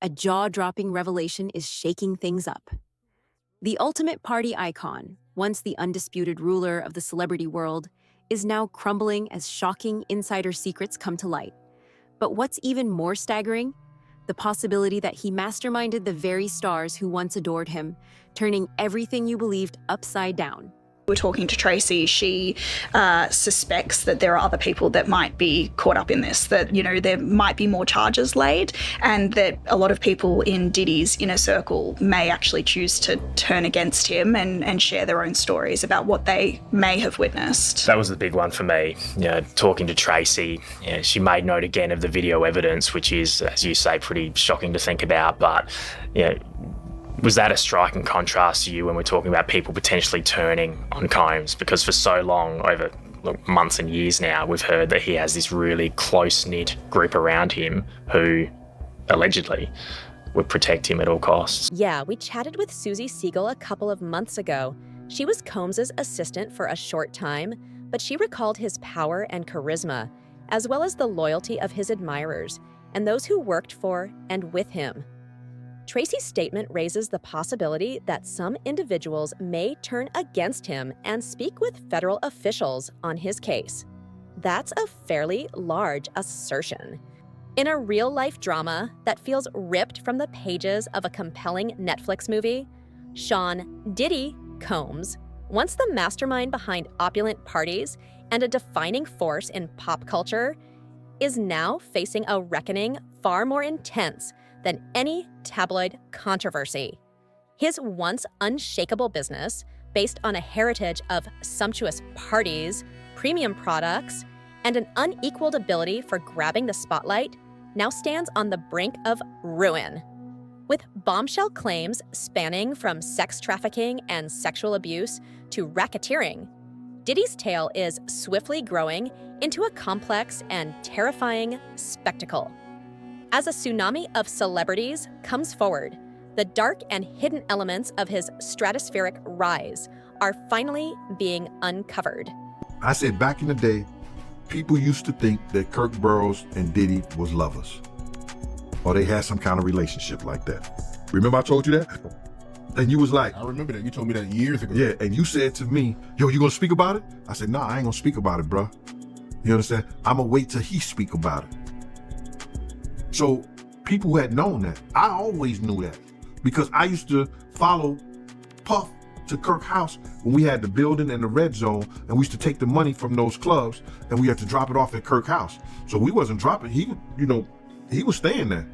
a jaw-dropping revelation is shaking things up. The ultimate party icon, once the undisputed ruler of the celebrity world, is now crumbling as shocking insider secrets come to light. But what's even more staggering? The possibility that he masterminded the very stars who once adored him, turning everything you believed upside down. We're talking to Tracy. She suspects that there are other people that might be caught up in this, that, you know, there might be more charges laid, and that a lot of people in Diddy's inner circle may actually choose to turn against him and share their own stories about what they may have witnessed. That was the big one for me. You know, talking to Tracy, she made note again of the video evidence, which is, as you say, pretty shocking to think about, but, you know, was that a striking contrast to you when we're talking about people potentially turning on Combs? Because for so long, over months and years now, we've heard that he has this really close-knit group around him who, allegedly, would protect him at all costs. Yeah, we chatted with Susie Siegel a couple of months ago. She was Combs' assistant for a short time, but she recalled his power and charisma, as well as the loyalty of his admirers and those who worked for and with him. Tracy's statement raises the possibility that some individuals may turn against him and speak with federal officials on his case. That's a fairly large assertion. In a real-life drama that feels ripped from the pages of a compelling Netflix movie, Sean Diddy Combs, once the mastermind behind opulent parties and a defining force in pop culture, is now facing a reckoning far more intense than any tabloid controversy. His once unshakable business, based on a heritage of sumptuous parties, premium products, and an unequaled ability for grabbing the spotlight, now stands on the brink of ruin. With bombshell claims spanning from sex trafficking and sexual abuse to racketeering, Diddy's tale is swiftly growing into a complex and terrifying spectacle. As a tsunami of celebrities comes forward, the dark and hidden elements of his stratospheric rise are finally being uncovered. I said back in the day, people used to think that Kirk Burroughs and Diddy was lovers, or they had some kind of relationship like that. Remember I told you that? And you was like, I remember that. You told me that years ago. Yeah, and you said to me, yo, you gonna speak about it? I said, nah, I ain't gonna speak about it, bro. You understand? I'm gonna wait till he speak about it. So people had known that. I always knew that because I used to follow Puff to Kirk's house when we had the building and the red zone, and we used to take the money from those clubs and we had to drop it off at Kirk's house. So we wasn't dropping. He was staying there.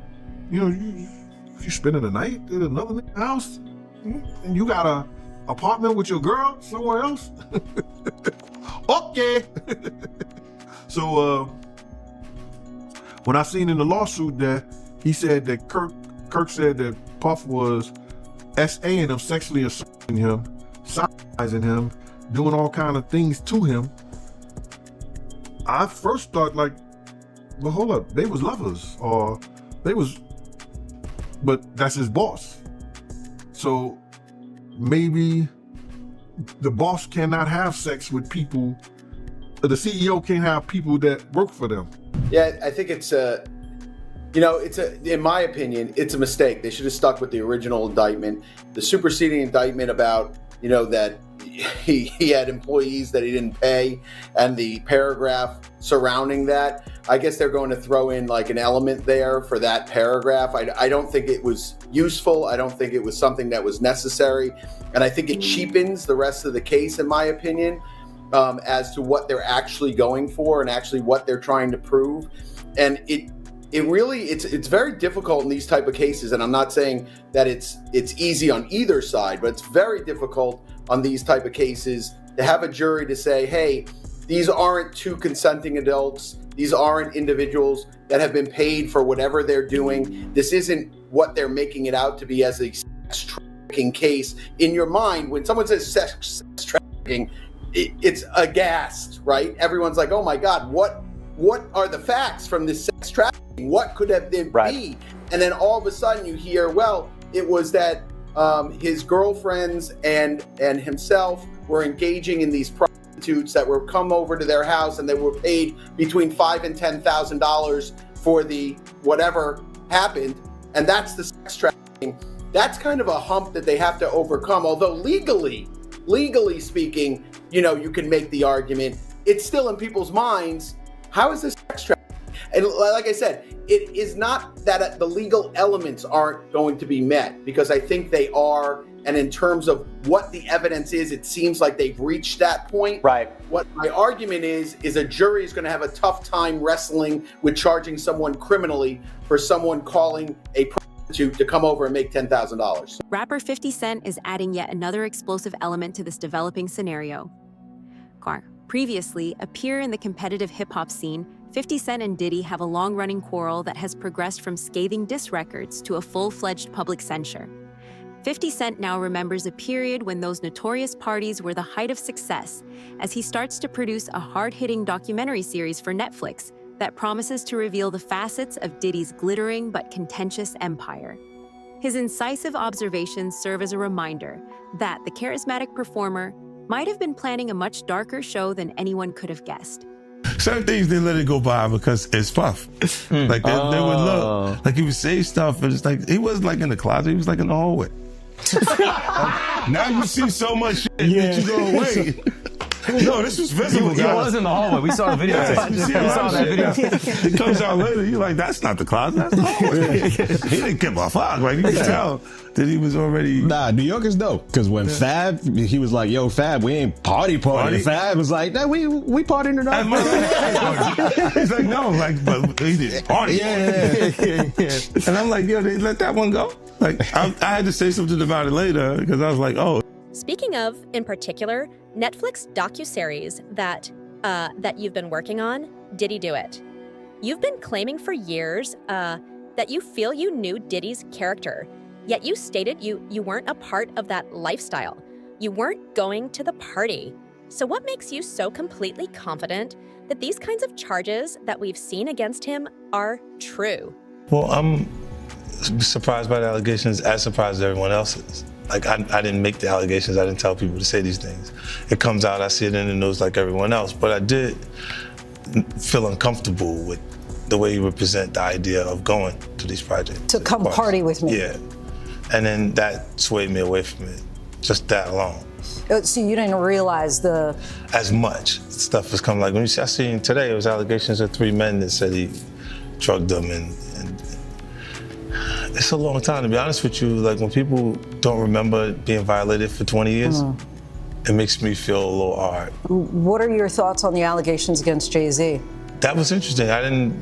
You know, you spending the night at another house and you got a apartment with your girl somewhere else. Okay. So when I seen in the lawsuit that he said that Kirk said that Puff was SAing him, sexually assaulting him, sizing him, doing all kind of things to him, I first thought like, well, hold up, they was lovers, or they was, but that's his boss. So maybe the boss cannot have sex with people, the CEO can't have people that work for them. Yeah, I think it's in my opinion, it's a mistake. They should have stuck with the original indictment, the superseding indictment about, that he had employees that he didn't pay, and the paragraph surrounding that. I guess they're going to throw in like an element there for that paragraph. I don't think it was useful. I don't think it was something that was necessary. And I think it cheapens the rest of the case, in my opinion, as to what they're actually going for and actually what they're trying to prove. And it's very difficult in these type of cases. And I'm not saying that it's easy on either side, but it's very difficult on these type of cases to have a jury to say, hey, these aren't two consenting adults. These aren't individuals that have been paid for whatever they're doing. This isn't what they're making it out to be as a sex trafficking case. In your mind, when someone says sex trafficking, it's aghast, right? Everyone's like, oh my God, what are the facts from this sex trafficking? What could have been be? And then all of a sudden you hear, well, it was that his girlfriends and himself were engaging in these prostitutes that were come over to their house, and they were paid between $5,000 and $10,000 for the whatever happened. and that's the sex trafficking. That's kind of a hump that they have to overcome. Although legally speaking, you can make the argument. It's still in people's minds. How is this sex trafficking? And like I said, it is not that the legal elements aren't going to be met, because I think they are. And in terms of what the evidence is, it seems like they've reached that point. Right. What my argument is a jury is going to have a tough time wrestling with charging someone criminally for someone calling a prostitute to come over and make $10,000. Rapper 50 Cent is adding yet another explosive element to this developing scenario. Previously a peer in the competitive hip-hop scene, 50 Cent and Diddy have a long-running quarrel that has progressed from scathing diss records to a full-fledged public censure. 50 Cent now remembers a period when those notorious parties were the height of success, as he starts to produce a hard-hitting documentary series for Netflix that promises to reveal the facets of Diddy's glittering but contentious empire. His incisive observations serve as a reminder that the charismatic performer might have been planning a much darker show than anyone could have guessed. Certain things they let it go by because it's Puff. Like they would look, like he would say stuff, but it's like he wasn't like in the closet, he was like in the hallway. Now you see so much shit that you go, wait. No, this was visible. He was in the hallway. We saw the video. We saw that video. It comes out later. You're like, that's not the closet. That's the hallway. He didn't give a fuck. Like, you could tell that he was already. Nah, New Yorkers dope. Because when Fab, he was like, yo, Fab, we ain't party. Fab was like, nah, we partying tonight. He's like, no, like, but he didn't party. Yeah. And I'm like, yo, they let that one go? Like, I had to say something about it later because I was like, oh. Speaking of, in particular, Netflix docuseries that you've been working on, Diddy Do It. You've been claiming for years that you feel you knew Diddy's character, yet you stated you weren't a part of that lifestyle. You weren't going to the party. So what makes you so completely confident that these kinds of charges that we've seen against him are true? Well, I'm surprised by the allegations, as surprised as everyone else is. Like, I didn't make the allegations. I didn't tell people to say these things. It comes out, I see it in the news like everyone else. But I did feel uncomfortable with the way you would present the idea of going to these projects. To come party with me. Yeah. And then that swayed me away from it, just that alone. So you didn't realize as much stuff was coming. Like, when I seen today, it was allegations of 3 men that said he drugged them, and it's a long time, to be honest with you. Like, when people don't remember being violated for 20 years, it makes me feel a little hard. What are your thoughts on the allegations against Jay-Z? That was interesting.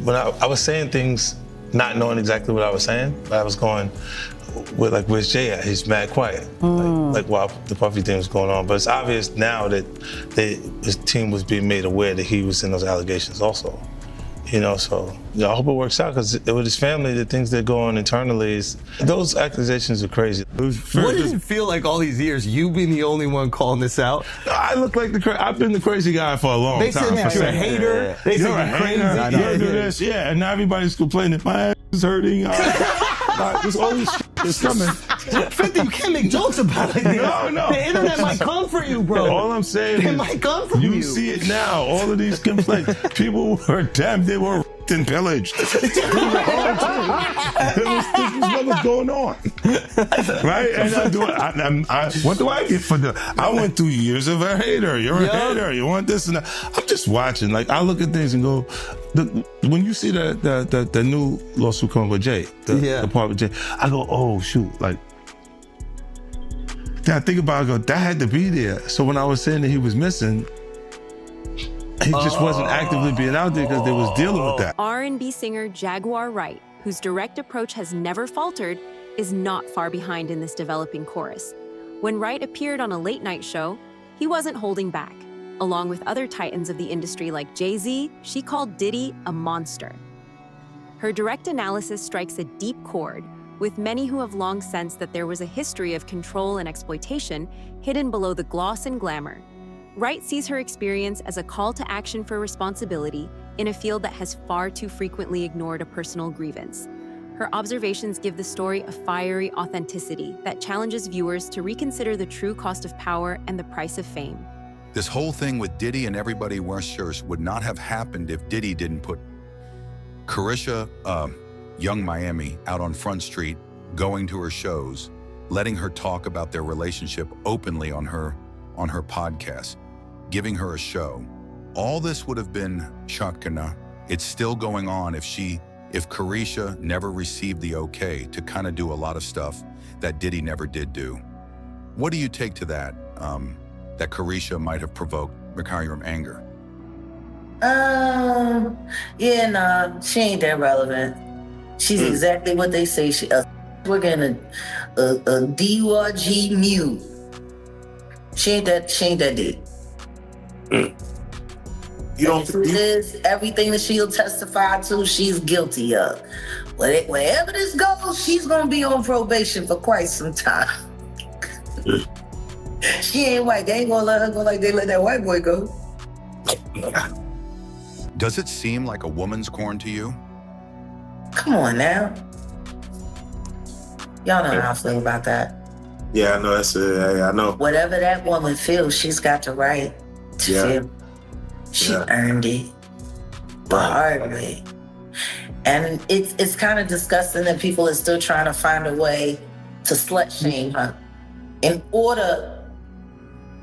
When I was saying things, not knowing exactly what I was saying, but I was going, where's Jay at? He's mad quiet. Like while the Puffy thing was going on. But it's obvious now that his team was being made aware that he was in those allegations also. So I hope it works out, because with his family, the things that go on internally, those accusations are crazy. What did it feel like all these years, you being the only one calling this out? I look like I've been the crazy guy for a long time. They said you're a hater. They said you're crazy. You do this, and now everybody's complaining. My ass is hurting. There's all this shit that's coming. 50, you can't make jokes about it. No. The internet might come for you, bro. All I'm saying it might come for you. You see it now. All of these complaints. People were damned. They were and pillaged. This was what was going on, right? And what do I get for I went through years of a hater. You're a hater. You want this and that. I'm just watching. Like, I look at things and go, when you see the new lawsuit coming with Jay, the part with Jay, I go, oh shoot, like. Then I think about it, I go, that had to be there. So when I was saying that he was missing, he just wasn't actively being out there because they was dealing with that. R&B singer Jaguar Wright, whose direct approach has never faltered, is not far behind in this developing chorus. When Wright appeared on a late-night show, he wasn't holding back. Along with other titans of the industry like Jay-Z, she called Diddy a monster. Her direct analysis strikes a deep chord, with many who have long sensed that there was a history of control and exploitation hidden below the gloss and glamour. Wright sees her experience as a call to action for responsibility in a field that has far too frequently ignored a personal grievance. Her observations give the story a fiery authenticity that challenges viewers to reconsider the true cost of power and the price of fame. This whole thing with Diddy and everybody wearing shirts would not have happened if Diddy didn't put Carisha, Young Miami out on Front Street, going to her shows, letting her talk about their relationship openly on her podcast, giving her a show. All this would have been shakana. It's still going on if Carisha never received the okay to kind of do a lot of stuff that Diddy never did do. What do you take to that, that Carisha might have provoked Mikarim anger? Yeah, nah, she ain't that relevant. She's exactly what they say she we're getting a DRG mute. She ain't that deep. You don't this everything that she'll testify to, she's guilty of. Wherever this goes, she's gonna be on probation for quite some time. She ain't white. They ain't gonna let her go like they let that white boy go. Does it seem like a woman's corn to you? Come on now. Y'all know how I feel about that. Yeah, I know. I know. Whatever that woman feels, she's got the right to feel. She earned it the hard way. And it's kind of disgusting that people are still trying to find a way to slut shame her. In order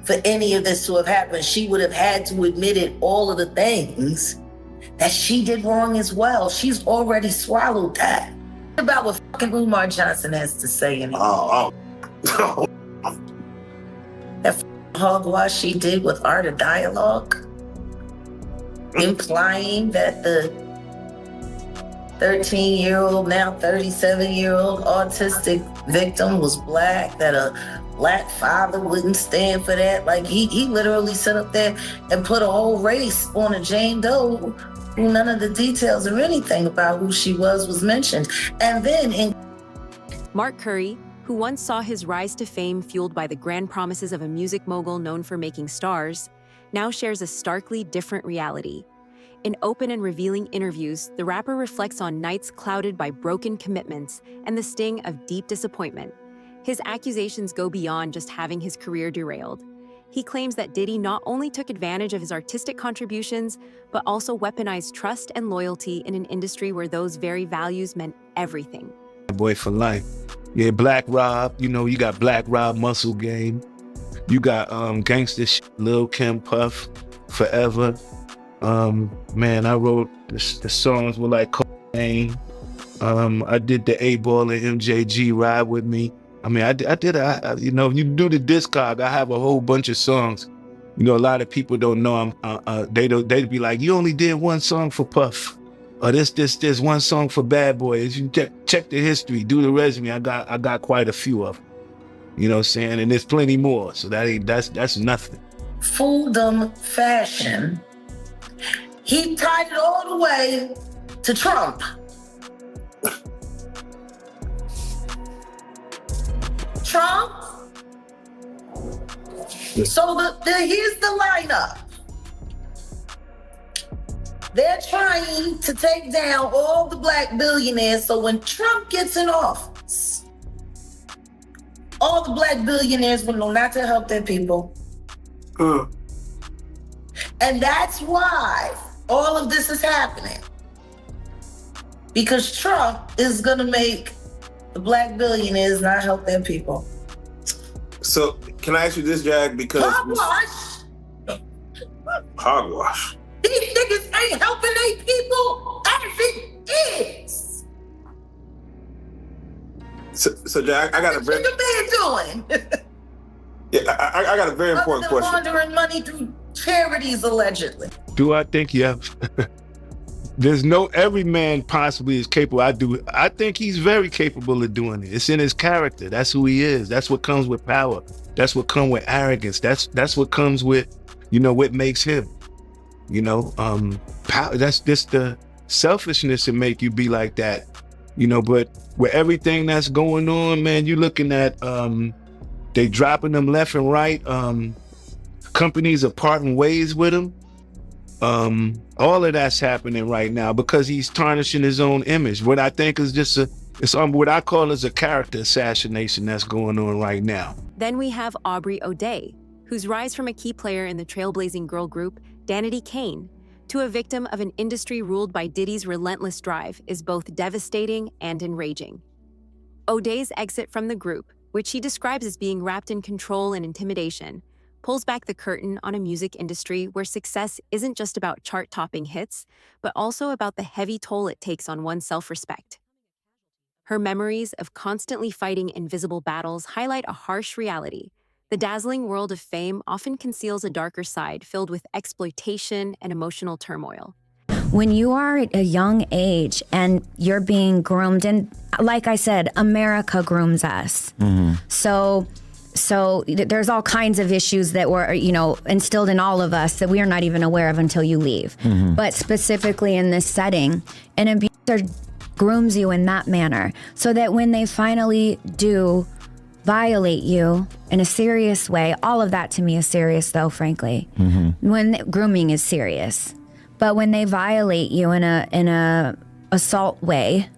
for any of this to have happened, she would have had to admit it, all of the things that she did wrong as well. She's already swallowed that. About what fucking Umar Johnson has to say in it. That hogwash she did with Art of Dialogue, implying that the 13-year-old, now 37-year-old autistic victim was black, that a black father wouldn't stand for that. Like he literally sat up there and put a whole race on a Jane Doe who none of the details or anything about who she was mentioned. And then Mark Curry, who once saw his rise to fame fueled by the grand promises of a music mogul known for making stars, now shares a starkly different reality. In open and revealing interviews, the rapper reflects on nights clouded by broken commitments and the sting of deep disappointment. His accusations go beyond just having his career derailed. He claims that Diddy not only took advantage of his artistic contributions, but also weaponized trust and loyalty in an industry where those very values meant everything. Boy for life. Yeah, Black Rob, you know, you got Black Rob Muscle Game. You got Gangsta shit, Lil Kim Puff, Forever. Man, I wrote the songs with like Cocaine. I did the A-Ball and MJG Ride With Me. I mean, I did, you know, you do the discog, I have a whole bunch of songs. You know, a lot of people don't know they'd be like, you only did one song for Puff. Or this one song for Bad Boy. As you check the history, do the resume, I got quite a few of them. You know what I'm saying? And there's plenty more. So that's nothing. Fooldom fashion. He tied it all the way to Trump. Trump. So here's the lineup. They're trying to take down all the black billionaires, so when Trump gets in office, all the black billionaires will know not to help their people. And that's why all of this is happening. Because Trump is gonna make the black billionaires not help their people. So, can I ask you this, Jag? Because Hogwash. Hogwash. These niggas ain't helping their people as it is. So Jag, I got a very... What you been doing? Yeah, I got a very important question. Laundering money through charities, allegedly. Do I think, yeah. There's every man possibly is capable. I think he's very capable of doing it. It's in his character. That's who he is. That's what comes with power. That's what comes with arrogance. That's what comes with, you know, what makes him. You know, power, that's just the selfishness that make you be like that. You know, but with everything that's going on, man, you're looking at they dropping them left and right. Companies are parting ways with him. All of that's happening right now because he's tarnishing his own image. What I think is just what I call is a character assassination that's going on right now. Then we have Aubrey O'Day, whose rise from a key player in the trailblazing girl group Danity Kane to a victim of an industry ruled by Diddy's relentless drive is both devastating and enraging. O'Day's exit from the group, which he describes as being wrapped in control and intimidation, pulls back the curtain on a music industry where success isn't just about chart-topping hits, but also about the heavy toll it takes on one's self-respect. Her memories of constantly fighting invisible battles highlight a harsh reality. The dazzling world of fame often conceals a darker side filled with exploitation and emotional turmoil. When you are at a young age and you're being groomed, and like I said, America grooms us. So there's all kinds of issues that were, instilled in all of us that we are not even aware of until you leave. But specifically in this setting, an abuser grooms you in that manner so that when they finally do violate you in a serious way, all of that to me is serious though, frankly. When grooming is serious. But when they violate you in a assault way,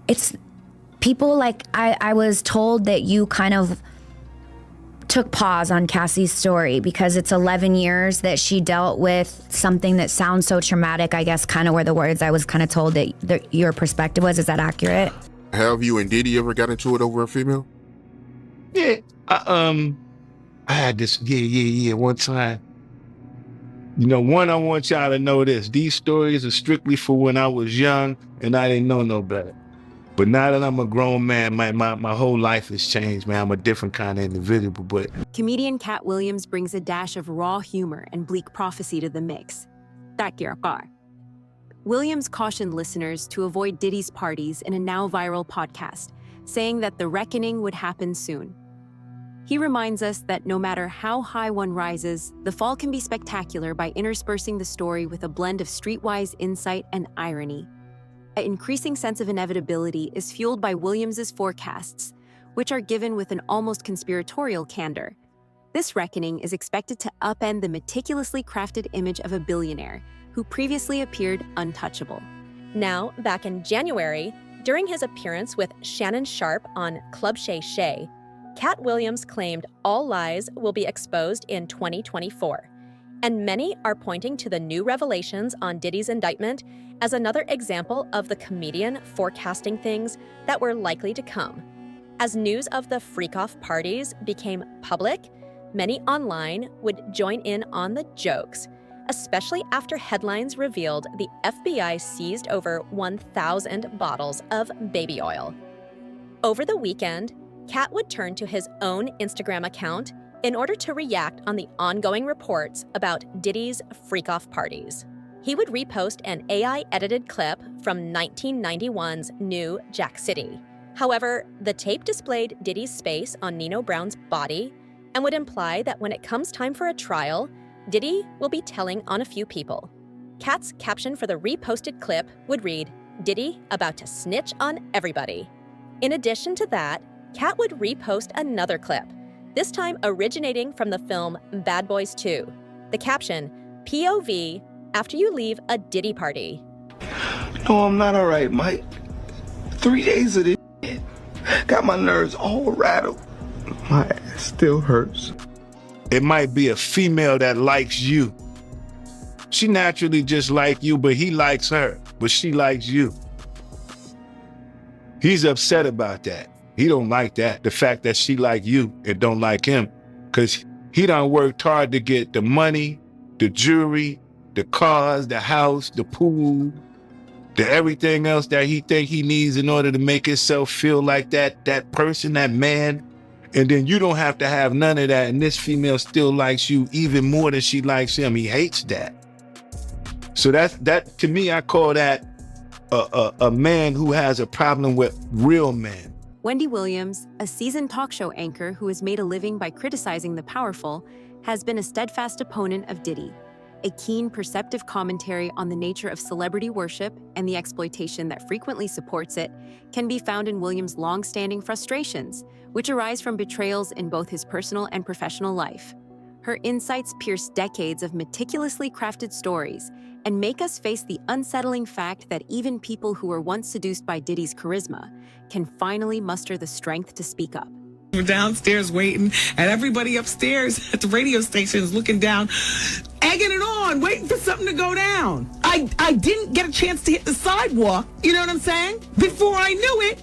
it's people like I was told that you kind of took pause on Cassie's story because it's 11 years that she dealt with something that sounds so traumatic. I guess kind of were the words I was kind of told that your perspective was. Is that accurate? Have you and Diddy ever got into it over a female? Yeah, I had this, one time. I want y'all to know this. These stories are strictly for when I was young and I didn't know no better. But now that I'm a grown man, my whole life has changed, man. I'm a different kind of individual, but... Comedian Cat Williams brings a dash of raw humor and bleak prophecy to the mix. Williams cautioned listeners to avoid Diddy's parties in a now viral podcast, saying that the reckoning would happen soon. He reminds us that no matter how high one rises, the fall can be spectacular by interspersing the story with a blend of streetwise insight and irony. An increasing sense of inevitability is fueled by Williams's forecasts, which are given with an almost conspiratorial candor. This reckoning is expected to upend the meticulously crafted image of a billionaire who previously appeared untouchable. Now, back in January, during his appearance with Shannon Sharpe on Club Shay Shay, Cat Williams claimed all lies will be exposed in 2024. And many are pointing to the new revelations on Diddy's indictment as another example of the comedian forecasting things that were likely to come. As news of the freak-off parties became public, many online would join in on the jokes, especially after headlines revealed the FBI seized over 1,000 bottles of baby oil. Over the weekend, Cat would turn to his own Instagram account in order to react on the ongoing reports about Diddy's freak-off parties. He would repost an AI-edited clip from 1991's New Jack City. However, the tape displayed Diddy's space on Nino Brown's body and would imply that when it comes time for a trial, Diddy will be telling on a few people. Cat's caption for the reposted clip would read, "Diddy about to snitch on everybody." In addition to that, Cat would repost another clip, this time originating from the film Bad Boys 2. The caption, "POV after you leave a Diddy party." No, I'm not all right, Mike. 3 days of this shit got my nerves all rattled. My ass still hurts. It might be a female that likes you. She naturally just like you, but he likes her, but she likes you. He's upset about that. He don't like that, the fact that she like you and don't like him, because he done worked hard to get the money, the jewelry, the cars, the house, the pool, the everything else that he think he needs in order to make himself feel like that person, that man. And then you don't have to have none of that, and this female still likes you even more than she likes him. He hates that. So that to me, I call that a man who has a problem with real men. Wendy Williams, a seasoned talk show anchor who has made a living by criticizing the powerful, has been a steadfast opponent of Diddy. A keen, perceptive commentary on the nature of celebrity worship and the exploitation that frequently supports it can be found in Williams' long-standing frustrations, which arise from betrayals in both his personal and professional life. Her insights pierce decades of meticulously crafted stories and make us face the unsettling fact that even people who were once seduced by Diddy's charisma can finally muster the strength to speak up. We're downstairs waiting, and everybody upstairs at the radio station is looking down. egging it on, waiting for something to go down. I didn't get a chance to hit the sidewalk, you know what I'm saying? Before I knew it,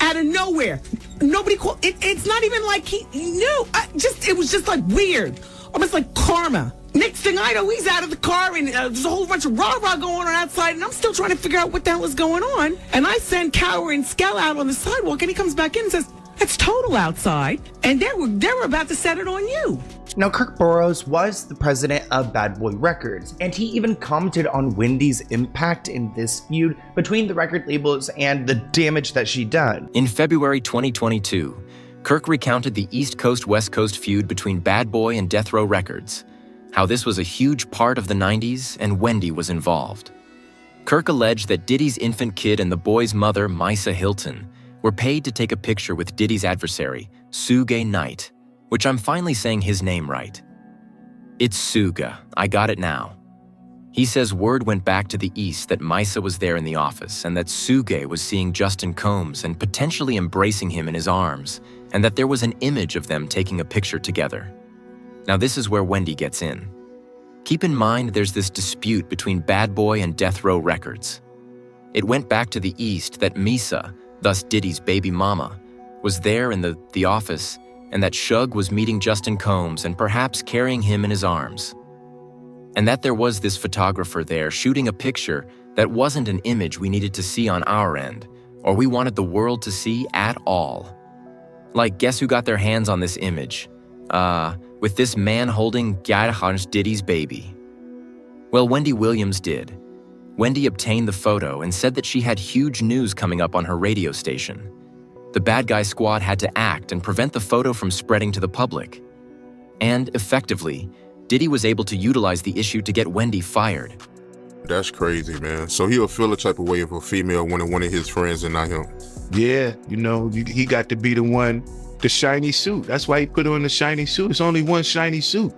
out of nowhere. Nobody called. It's not even like he knew. It was just like weird. Almost like karma. Next thing I know, he's out of the car and there's a whole bunch of rah-rah going on outside, and I'm still trying to figure out what the hell is going on. And I send Cower and Skell out on the sidewalk, and he comes back in and says, "It's Total outside, and they were about to set it on you." Now, Kirk Burroughs was the president of Bad Boy Records, and he even commented on Wendy's impact in this feud between the record labels and the damage that she done. In February 2022, Kirk recounted the East Coast-West Coast feud between Bad Boy and Death Row Records, how this was a huge part of the 90s and Wendy was involved. Kirk alleged that Diddy's infant kid and the boy's mother, Misa Hilton, were paid to take a picture with Diddy's adversary, Suge Knight, which I'm finally saying his name right. It's Suga, I got it now. He says word went back to the East that Misa was there in the office and that Suge was seeing Justin Combs and potentially embracing him in his arms, and that there was an image of them taking a picture together. Now this is where Wendy gets in. Keep in mind there's this dispute between Bad Boy and Death Row Records. It went back to the East that Misa, thus Diddy's baby mama, was there in the office, and that Suge was meeting Justin Combs and perhaps carrying him in his arms. And that there was this photographer there shooting a picture that wasn't an image we needed to see on our end, or we wanted the world to see at all. Like, guess who got their hands on this image? With this man holding Gerhard Diddy's baby. Well, Wendy Williams did. Wendy obtained the photo and said that she had huge news coming up on her radio station. The bad guy squad had to act and prevent the photo from spreading to the public. And, effectively, Diddy was able to utilize the issue to get Wendy fired. That's crazy, man. So he'll feel a type of way if a female wanted one of his friends and not him. Yeah, he got to be the one, the shiny suit. That's why he put on the shiny suit. It's only one shiny suit.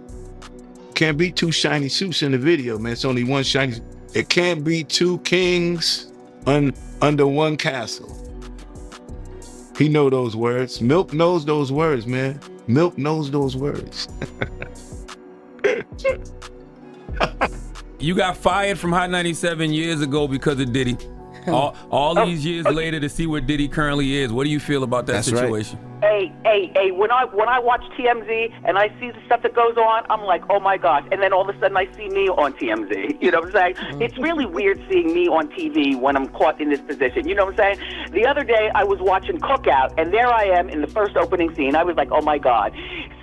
Can't be two shiny suits in the video, man. It's only one shiny. It can't be two kings under one castle. He know those words. Milk knows those words, man. Milk knows those words. You got fired from Hot 97 years ago because of Diddy. All these years later to see where Diddy currently is. What do you feel about that situation? Hey, when I watch TMZ and I see the stuff that goes on, I'm like, oh my gosh. And then all of a sudden I see me on TMZ. You know what I'm saying? It's really weird seeing me on TV when I'm caught in this position. You know what I'm saying? The other day I was watching Cookout, and there I am in the first opening scene. I was like, oh my God.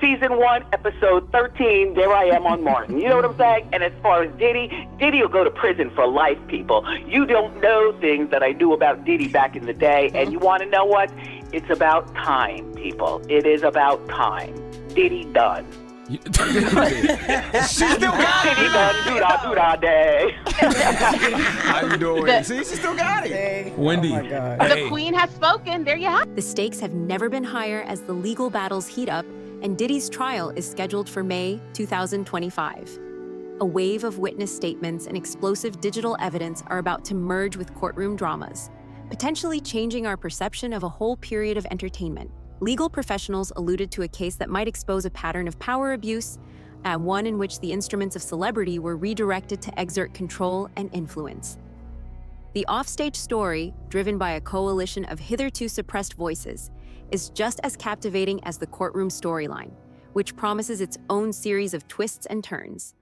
Season 1, episode 13, there I am on Martin. You know what I'm saying? And as far as Diddy will go to prison for life, people. You don't know things that I knew about Diddy back in the day, and you want to know what? It's about time, people. It is about time. Diddy done. She still got it. Diddy done. Do-da day. How you doing? See, she still got it. Wendy. Oh my God. The queen has spoken. There you have it. The stakes have never been higher as the legal battles heat up, and Diddy's trial is scheduled for May 2025. A wave of witness statements and explosive digital evidence are about to merge with courtroom dramas, potentially changing our perception of a whole period of entertainment. Legal professionals alluded to a case that might expose a pattern of power abuse, one in which the instruments of celebrity were redirected to exert control and influence. The offstage story, driven by a coalition of hitherto suppressed voices, is just as captivating as the courtroom storyline, which promises its own series of twists and turns.